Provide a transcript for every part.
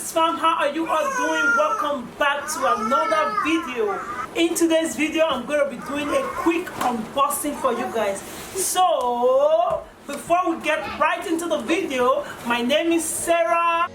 SS fam, how are you all doing? Welcome back to another video. In today's video, I'm going to be doing a quick unboxing for you guys. So, before we get right into the video, my name is Sarah.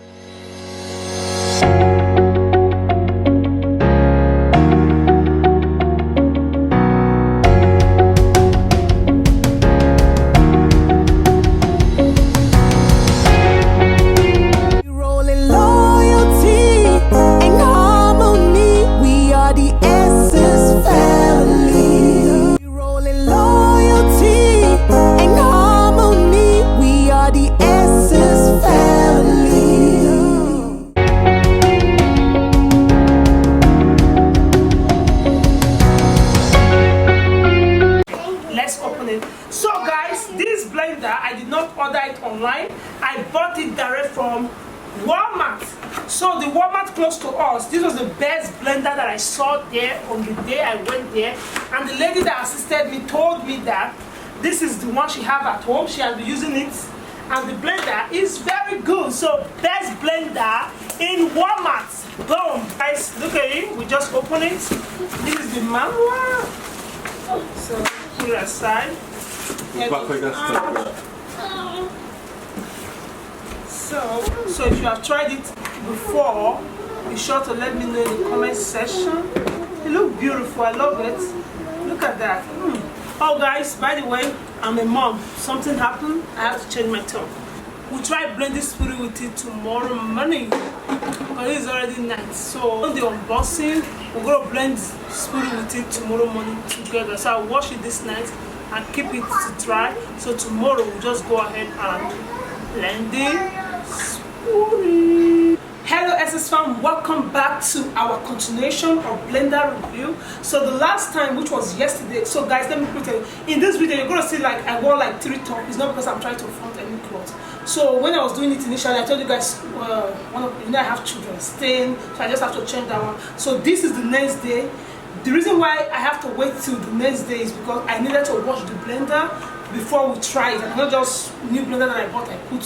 So guys, this blender, I did not order it online. I bought it direct from Walmart. So the Walmart close to us, this was the best blender that I saw there on the day I went there. And the lady that assisted me told me that this is the one she have at home. She has been using it and the blender is very good. So best blender in Walmart. Boom. Guys, look at it. We just open it. This is the manual. So put it aside. So if you have tried it before, be sure to let me know in the comment section. It looks beautiful. I love it. Look at that. Oh guys, by the way, I'm a mom. Something happened. I have to change my tone. We'll try blending spirit with it tomorrow morning, but it's already night. So on the unboxing, we're gonna blend spirit with it tomorrow morning together. So I'll wash it this night and keep it to dry. So tomorrow we'll just go ahead and blend it. Spirit. Hello SS fam, welcome back to our continuation of blender review. So the last time, which was yesterday, so guys, let me put it in this video. You're gonna see like I wore like 3 tops. It's not because I'm trying to front any clothes. So when I was doing it initially, I told you guys I have children staying, so I just have to change that one. So this is the next day. The reason why I have to wait till the next day is because I needed to wash the blender before we try it. And not just new blender that I bought, I put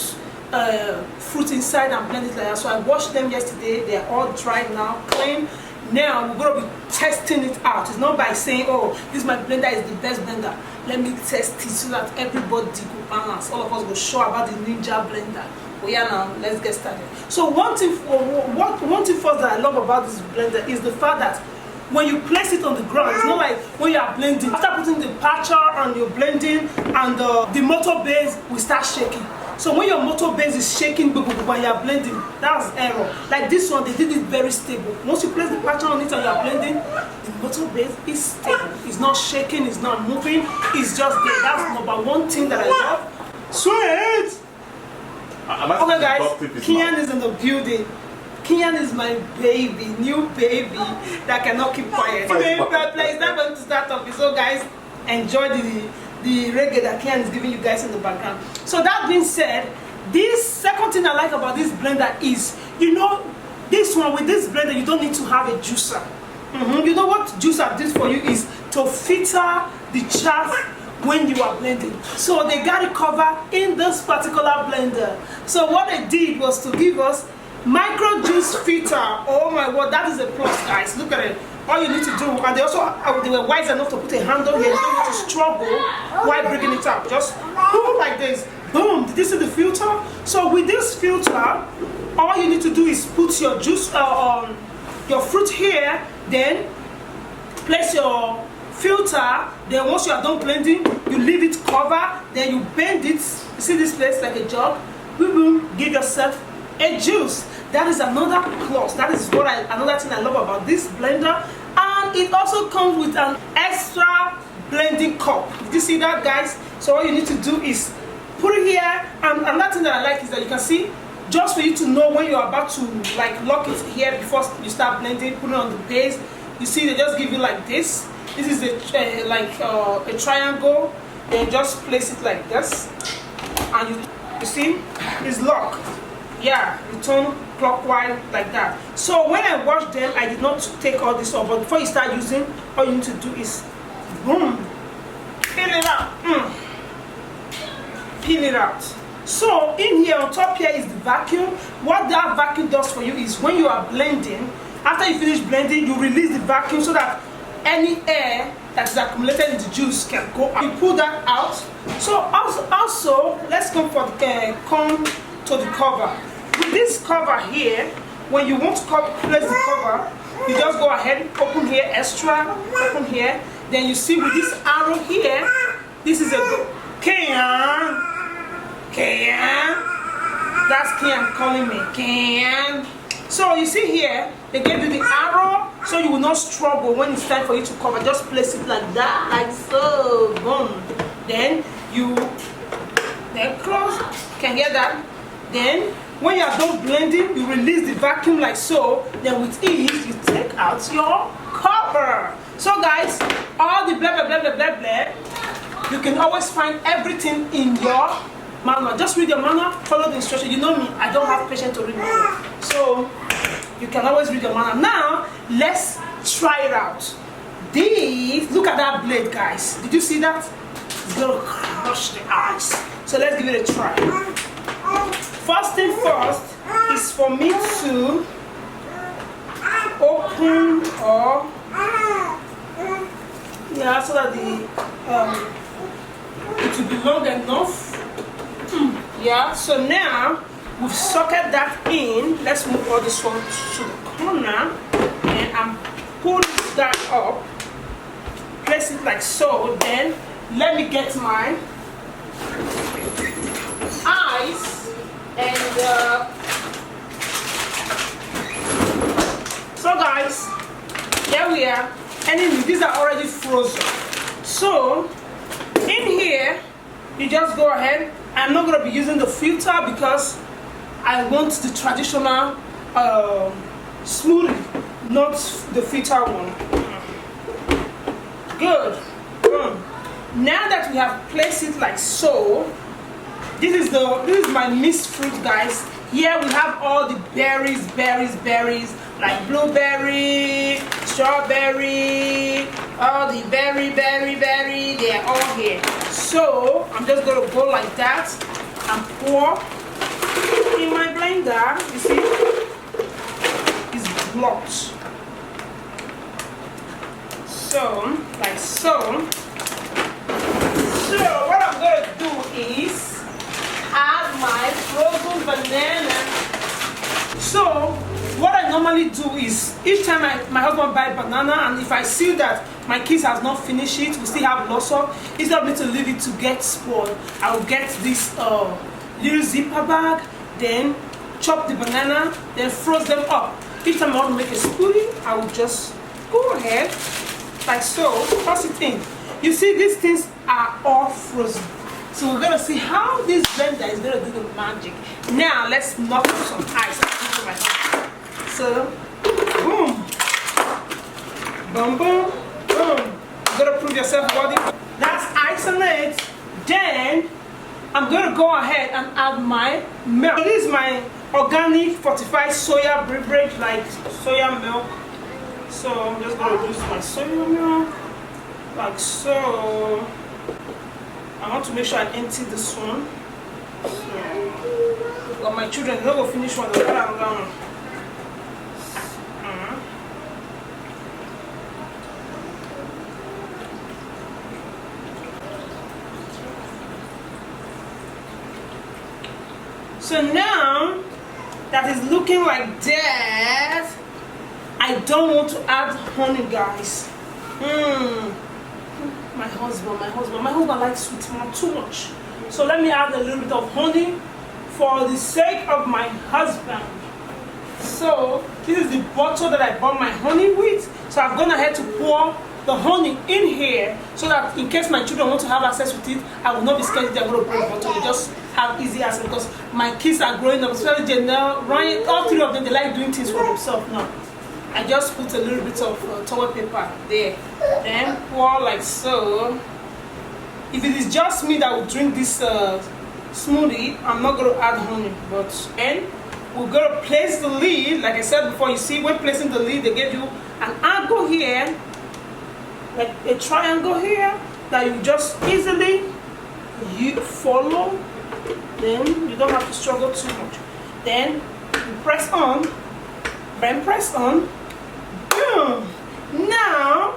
fruit inside and blend it like that. So I washed them yesterday. They're all dry now, clean. Now we're going to be testing it out. It's not by saying, oh, this my blender is the best blender. Let me test it so that everybody will balance. All of us will show about the Ninja blender. Oh yeah, now let's get started. So one thing first that I love about this blender is the fact that when you place it on the ground, it's not like when you are blending. After putting the patcher and you're blending and the motor base will start shaking. So when your motor base is shaking when you are blending, that's error. Like this one, they did it very stable. Once you place the patcher on it and you are blending, the motor base is stable. It's not shaking, it's not moving, it's just there. That's number one thing that I love. Sweet! Okay guys, Kian is in the building. Kian is my baby, new baby that cannot keep quiet. It's not going to start off. So guys, enjoy the reggae that Kian is giving you guys in the background. So that being said, this second thing I like about this blender is, you know, this one with this blender you don't need to have a juicer. You know what juicer did for you is to filter the chaff when you are blending. So they got it covered in this particular blender. So what they did was to give us micro juice filter. Oh my word, that is a plus, guys. Look at it. All you need to do, and they were wise enough to put a handle here. You don't need to struggle while bringing it up. Just boom, like this. Boom. Did you see the filter? So with this filter, all you need to do is put your juice your fruit here, then place your filter. Then once you are done blending, you leave it cover. Then you bend it. You see this place like a jug. Boom, boom. Give yourself a juice. That is another plus. That is what another thing I love about this blender. And it also comes with an extra blending cup. Did you see that, guys? So all you need to do is put it here. And another thing that I like is that you can see, just for you to know when you're about to like lock it here before you start blending, put it on the base. You see, they just give you like this. This is a triangle. Then just place it like this, and you see, it's locked. Yeah, you turn clockwise like that. So when I washed them, I did not take all this off. But before you start using, all you need to do is boom, peel it out. Peel it out. So in here, on top here is the vacuum. What that vacuum does for you is when you are blending, after you finish blending, you release the vacuum so that any air that is accumulated in the juice can go out. You pull that out. So also let's come to the cover. With this cover here, when you want to place the cover, you just go ahead, open here extra, open here. Then you see with this arrow here, this is a can. That's Kian calling me. Kian. So you see here, they gave you the arrow, so you will not struggle when it's time for you to cover. Just place it like that, like so. Boom. Then close. Can get that. Then when you are done blending, you release the vacuum like so. Then with ease, you take out your cover. So guys, all the blah blah blah blah blah blah, you can always find everything in your manual. Just read your manual, follow the instructions. You know me, I don't have patience to read manual. So you can always read your manual. Now let's try it out. Look at that blade, guys. Did you see that? It's gonna crush the ice. So let's give it a try. First thing first is for me to open so that it will be long enough. Yeah, so now we've socket that in. Let's move all this one to the corner, and I'm pulling that up, place it like so. Then let me get my ice and so guys, here we are. And these are already frozen. So in here, you just go ahead. I'm not going to be using the filter because I want the traditional smoothie, not the filter one. Good. Now that we have placed it like so, this is my mixed fruit, guys. Here we have all the berries, like blueberry, strawberry, all the berry, they are all here. So I'm just gonna go like that and pour in my blender. You see, it's blocked. So like so. So what I'm gonna do is add my frozen banana. So what I normally do is each time my husband buys banana, and if I see that my kids have not finished it, we still have lots of, instead of me to leave it to get spoiled, I will get this little zipper bag, then chop the banana, then froze them up. Each time I want to make a smoothie, I will just go ahead like so, toss it in. You see, these things are all frozen. So we're gonna see how this blender is gonna do the magic. Now let's knock up some ice. So, boom, boom, boom, boom. You're gonna prove yourself worthy. That's ice on it. Then I'm gonna go ahead and add my milk. So this is my organic fortified soya beverage, like soya milk. So I'm just gonna use my soya milk, like so. I want to make sure I empty this one. So, got my children, they're not going to finish one. They're going to So now that is looking like that, I don't want to add honey, guys. My husband likes sweet milk too much. So let me add a little bit of honey for the sake of my husband. So this is the bottle that I bought my honey with. So I'm gonna have to pour the honey in here so that in case my children want to have access with it, I will not be scared they're going to pour the bottle. They just have easy access because my kids are growing up, especially Janelle, Ryan, all three of them, they like doing things for themselves now. I just put a little bit of toilet paper there, then pour like so. If it is just me that will drink this smoothie, I'm not going to add honey, and we're going to place the lid. Like I said before, you see when placing the lid, they give you an angle here, like a triangle here, that you just easily follow Then you don't have to struggle too much. Then you press on, then press on. Boom! Now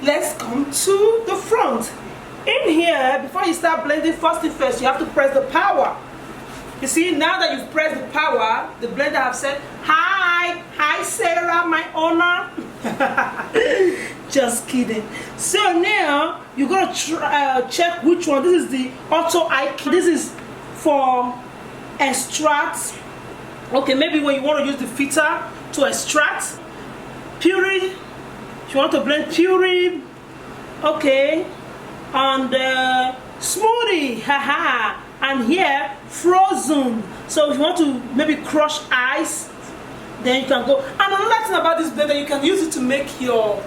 let's come to the front. In here, before you start blending, first thing first, you have to press the power. You see, now that you've pressed the power, the blender have said, hi Sarah, my owner. Just kidding. So now you're gonna check which one. This is the auto IQ. This is for extract. Okay, maybe when you want to use the filter to extract puree, if you want to blend puree, okay, and smoothie, haha, and here frozen. So if you want to maybe crush ice, then you can go. And another thing about this blender, you can use it to make your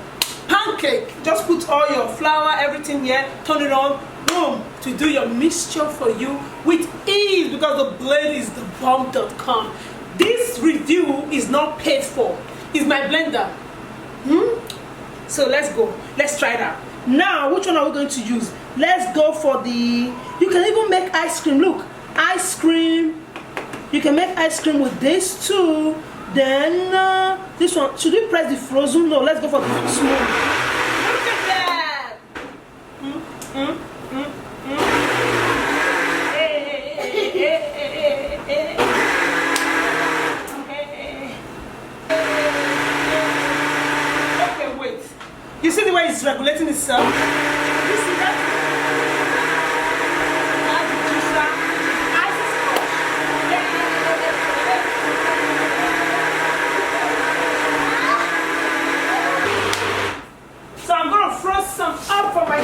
pancake. Just put all your flour, everything here, turn it on, boom, to do your mixture for you with ease, because the blend is thebomb.com. This review is not paid for. It's my blender. So let's go. Let's try it out. Now, which one are we going to use? Let's go for the, you can even make ice cream. Look, ice cream. You can make ice cream with this too. Then this one, should we press the frozen? No, let's go for the smooth. Look at that. Okay, wait. You see the way it's regulating itself? You see that? So I'm going to frost some up for my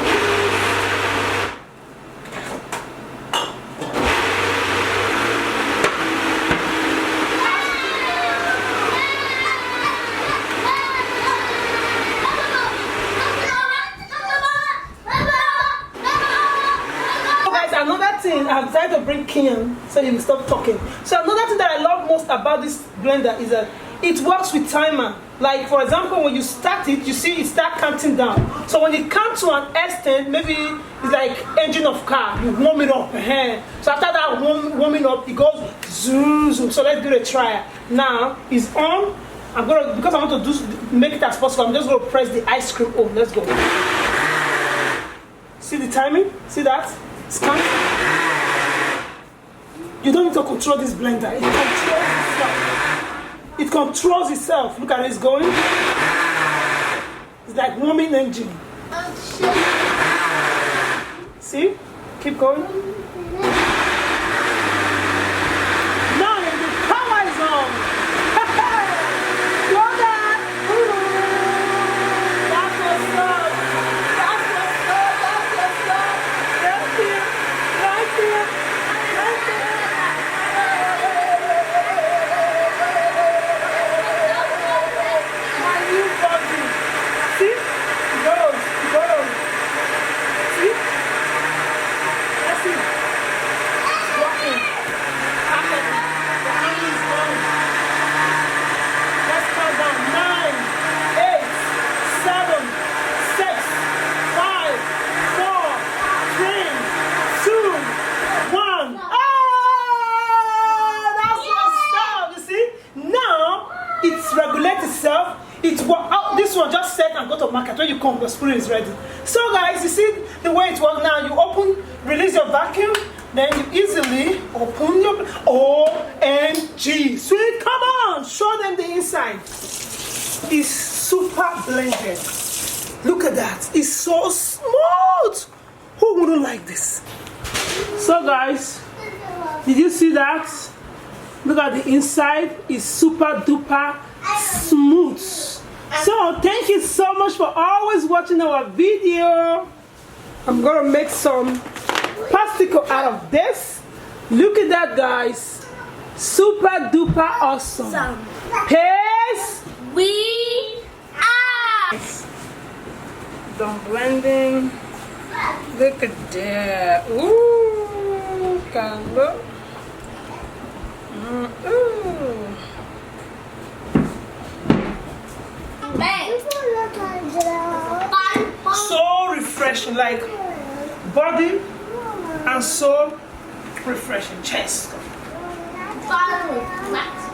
another thing, I've decided to bring Kian so you will stop talking. So another thing that I love most about this blender is that it works with timer. Like for example, when you start it, you see it start counting down. So when it counts to an extent, maybe it's like engine of car, you warm it up. So after that warming up, it goes zoom zoom. So let's do a trial. Now it's on. I'm gonna, because I want to make it as possible, I'm just gonna press the ice cream on. Let's go. See the timing? See that? Scan. You don't need to control this blender. It controls itself. It controls itself. Look at it, it's going. It's like warming engine. See? Keep going. Now the power is on. This one just set and go to market. When you come, the spoon is ready. So guys, you see the way it works now. You open, release your vacuum, then you easily open your OMG. Sweet, come on, show them the inside. It's super blended. Look at that. It's so smooth. Who wouldn't like this? So guys, did you see that? Look at the inside. It's super duper smooth. So thank you so much for always watching our video. I'm gonna make some pastico out of this. Look at that, guys. Super duper awesome. Peace. We are Done blending. Look at that. Ooh, can look. Ooh. So refreshing, like body and soul refreshing. Cheers. Follow with flat.